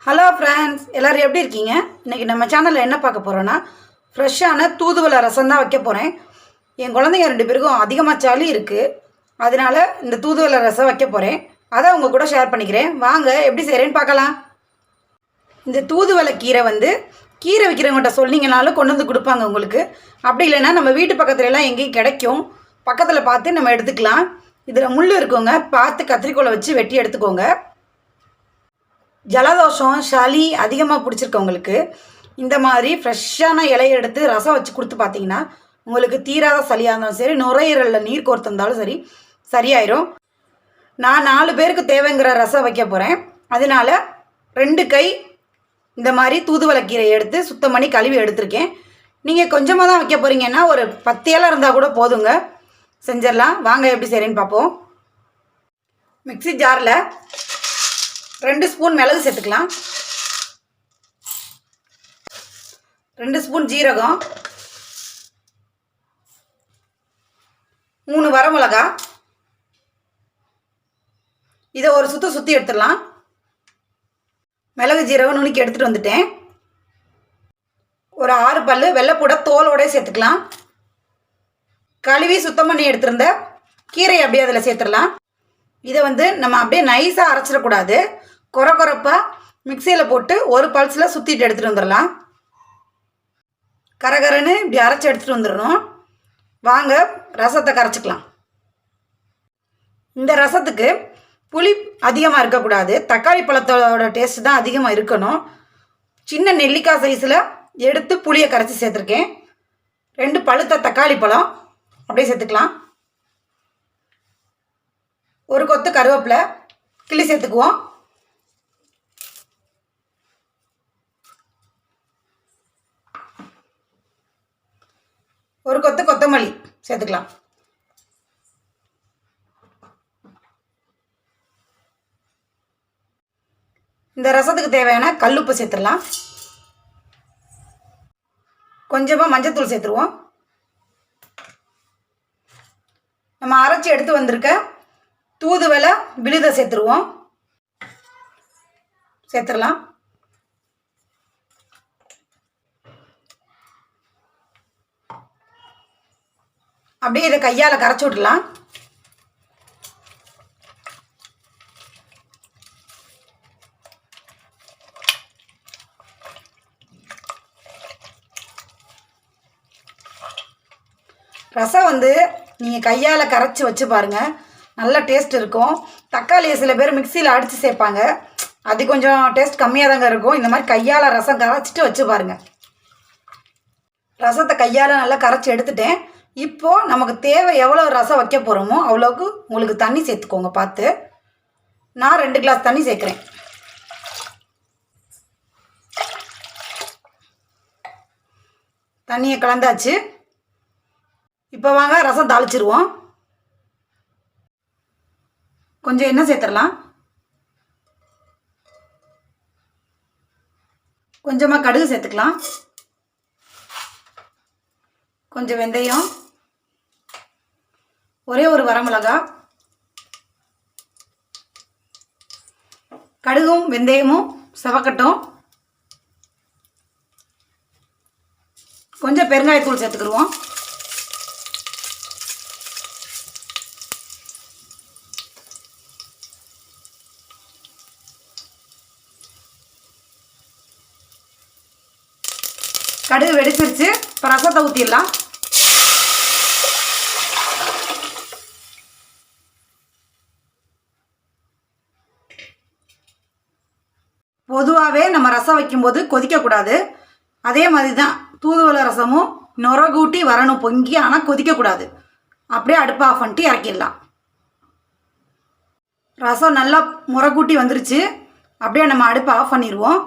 Hello friends, எல்லோரும் எப்படி இருக்கீங்க? இன்றைக்கி நம்ம சேனலில் என்ன பார்க்க போகிறோன்னா, ஃப்ரெஷ்ஷான தூதுவளை ரசம் தான் வைக்க போகிறேன். என் குழந்தைங்க 2 பேருக்கும் அதிகமாக சளி இருக்குது. அதனால் இந்த தூதுவளை ரசம் வைக்க போகிறேன். அதை உங்கள் கூட ஷேர் பண்ணிக்கிறேன். வாங்க எப்படி செய்கிறேன்னு பார்க்கலாம். இந்த தூதுவளை கீரை கீரை விற்கிறவங்கள்ட்ட சொன்னீங்கனாலும் கொண்டு வந்து கொடுப்பாங்க உங்களுக்கு. அப்படி இல்லைன்னா நம்ம வீட்டு பக்கத்துலலாம் எங்கேயும் கிடைக்கும். பக்கத்தில் பார்த்து நம்ம எடுத்துக்கலாம். இதில் முள் இருக்குங்க, பார்த்து கத்திரிக்கோலை வச்சு வெட்டி எடுத்துக்கோங்க. ஜலதோஷம் சளி அதிகமாக பிடிச்சிருக்கவங்களுக்கு இந்த மாதிரி ஃப்ரெஷ்ஷான இலையை எடுத்து ரசம் வச்சு கொடுத்து பார்த்தீங்கன்னா உங்களுக்கு தீராத சளியாக இருந்தாலும் சரி, நுரையீரலில் நீர் கோர்த்து இருந்தாலும் சரி சரியாயிரும். நான் 4 பேருக்கு தேவைங்கிற ரசம் வைக்க போகிறேன். அதனால் 2 கை இந்த மாதிரி தூதுவளை கீரையை எடுத்து சுத்தம் பண்ணி கழுவி எடுத்திருக்கேன். நீங்கள் கொஞ்சமாக தான் வைக்க போகிறீங்கன்னா ஒரு 10 இலை இருந்தால் கூட போதுங்க, செஞ்சிடலாம். வாங்க எப்படி செய்கிறேன்னு பார்ப்போம். மிக்ஸி ஜாரில் 2 ஸ்பூன் மிளகு சேர்த்துக்கலாம், 2 ஸ்பூன் ஜீரகம், 3 வரமிளகா. இதை ஒரு சுற்றி எடுத்துடலாம். மிளகு ஜீரகம் நுணுக்கி எடுத்துகிட்டு வந்துட்டேன். ஒரு 6 பல் வெள்ளைப்பூடை தோலோட சேர்த்துக்கலாம். கழுவி சுத்தம் பண்ணி எடுத்துருந்த கீரையை அப்படியே அதில் சேர்த்துடலாம். இதை நம்ம அப்படியே நைஸாக அரைச்சிடக்கூடாது. கொரப்பாக மிக்சியில் போட்டு ஒரு பல்ஸில் சுற்றிட்டு எடுத்துகிட்டு வந்துடலாம். கரகரன்னு இப்படி அரைச்சி எடுத்துகிட்டு வந்துடணும். வாங்க ரசத்தை கரைச்சிக்கலாம். இந்த ரசத்துக்கு புளி அதிகமாக இருக்கக்கூடாது. தக்காளி பழத்தோட டேஸ்ட் தான் அதிகமாக இருக்கணும். சின்ன நெல்லிக்காய் சைஸில் எடுத்து புளியை கரைச்சி சேர்த்துருக்கேன். 2 பழுத்த தக்காளி பழம் அப்படியே சேர்த்துக்கலாம். ஒரு கொத்து கருவேப்பிலை கிள்ளி சேர்த்துக்குவோம். ஒரு கொத்து கொத்தமல்லி சேர்த்துக்கலாம். இந்த ரசத்துக்கு தேவையான கல்லுப்பு சேர்த்துடலாம். கொஞ்சமாக மஞ்சத்தூள் சேர்த்துருவோம். நம்ம அரைச்சி எடுத்து வந்திருக்க தூதுவளை விழுதை சேர்த்துருவோம். சேர்த்துடலாம். அப்படியே இதை கையால் கரைச்சி விடலாம். ரசம் நீங்கள் கையால் கரைச்சி வச்சு பாருங்கள், நல்ல டேஸ்ட் இருக்கும். தக்காளியை சில பேர் மிக்சியில் அடித்து சேர்ப்பாங்க, அது கொஞ்சம் டேஸ்ட் கம்மியாக தாங்க இருக்கும். இந்த மாதிரி கையால் ரசம் கரைச்சிட்டு வச்சு பாருங்கள். ரசத்தை கையால் நல்லா கரைச்சி எடுத்துட்டேன். இப்போது நமக்கு தேவை எவ்வளோ ரசம் வைக்க போகிறோமோ அவ்வளோக்கு உங்களுக்கு தண்ணி சேர்த்துக்கோங்க பார்த்து. நான் 2 கிளாஸ் தண்ணி சேர்க்குறேன். தண்ணியை கலந்தாச்சு. இப்போ வாங்க ரசம் தாளிச்சிருவோம். கொஞ்சம் எண்ணெய் சேர்த்துடலாம். கொஞ்சமாக கடுகு சேர்த்துக்கலாம். கொஞ்சம் வெந்தயம், ஒரே ஒரு வரமிளகா. கடுகும் வெந்தயமும் செவக்கட்டும். கொஞ்சம் பெருங்காயத்தூள் சேர்த்துக்கிடுவோம். கடுகு வெடிச்சிருச்சு. இப்போ ரசத்தை ஊற்றிடலாம். பொதுவாகவே நம்ம ரசம் வைக்கும்போது கொதிக்கக்கூடாது. அதே மாதிரி தான் தூதுவளை ரசமும் நுர கூட்டி வரணும், பொங்கி. ஆனால் கொதிக்கக்கூடாது. அப்படியே அடுப்பை ஆஃப் பண்ணிட்டு இறக்கிடலாம். ரசம் நல்லா முறை கூட்டி வந்துருச்சு. அப்படியே நம்ம அடுப்பை ஆஃப் பண்ணிடுவோம்.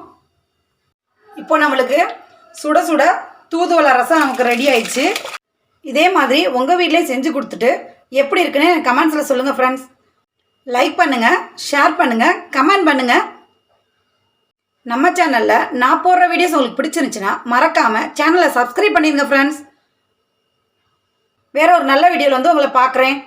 இப்போ நம்மளுக்கு சுட சுட தூதுவளை ரசம் நமக்கு ரெடி ஆயிடுச்சு. இதே மாதிரி உங்கள் வீட்டிலே செஞ்சு கொடுத்துட்டு எப்படி இருக்குன்னு எனக்கு கமெண்ட்ஸில் சொல்லுங்கள் ஃப்ரெண்ட்ஸ். லைக் பண்ணுங்கள், ஷேர் பண்ணுங்கள், கமெண்ட் பண்ணுங்கள். நம்ம சேனலில் நான் போடுற வீடியோஸ் உங்களுக்கு பிடிச்சிருந்துச்சுன்னா மறக்காமல் சேனலை சப்ஸ்கிரைப் பண்ணிடுங்க ஃப்ரெண்ட்ஸ். வேறு ஒரு நல்ல வீடியோவில் உங்களை பார்க்குறேன்.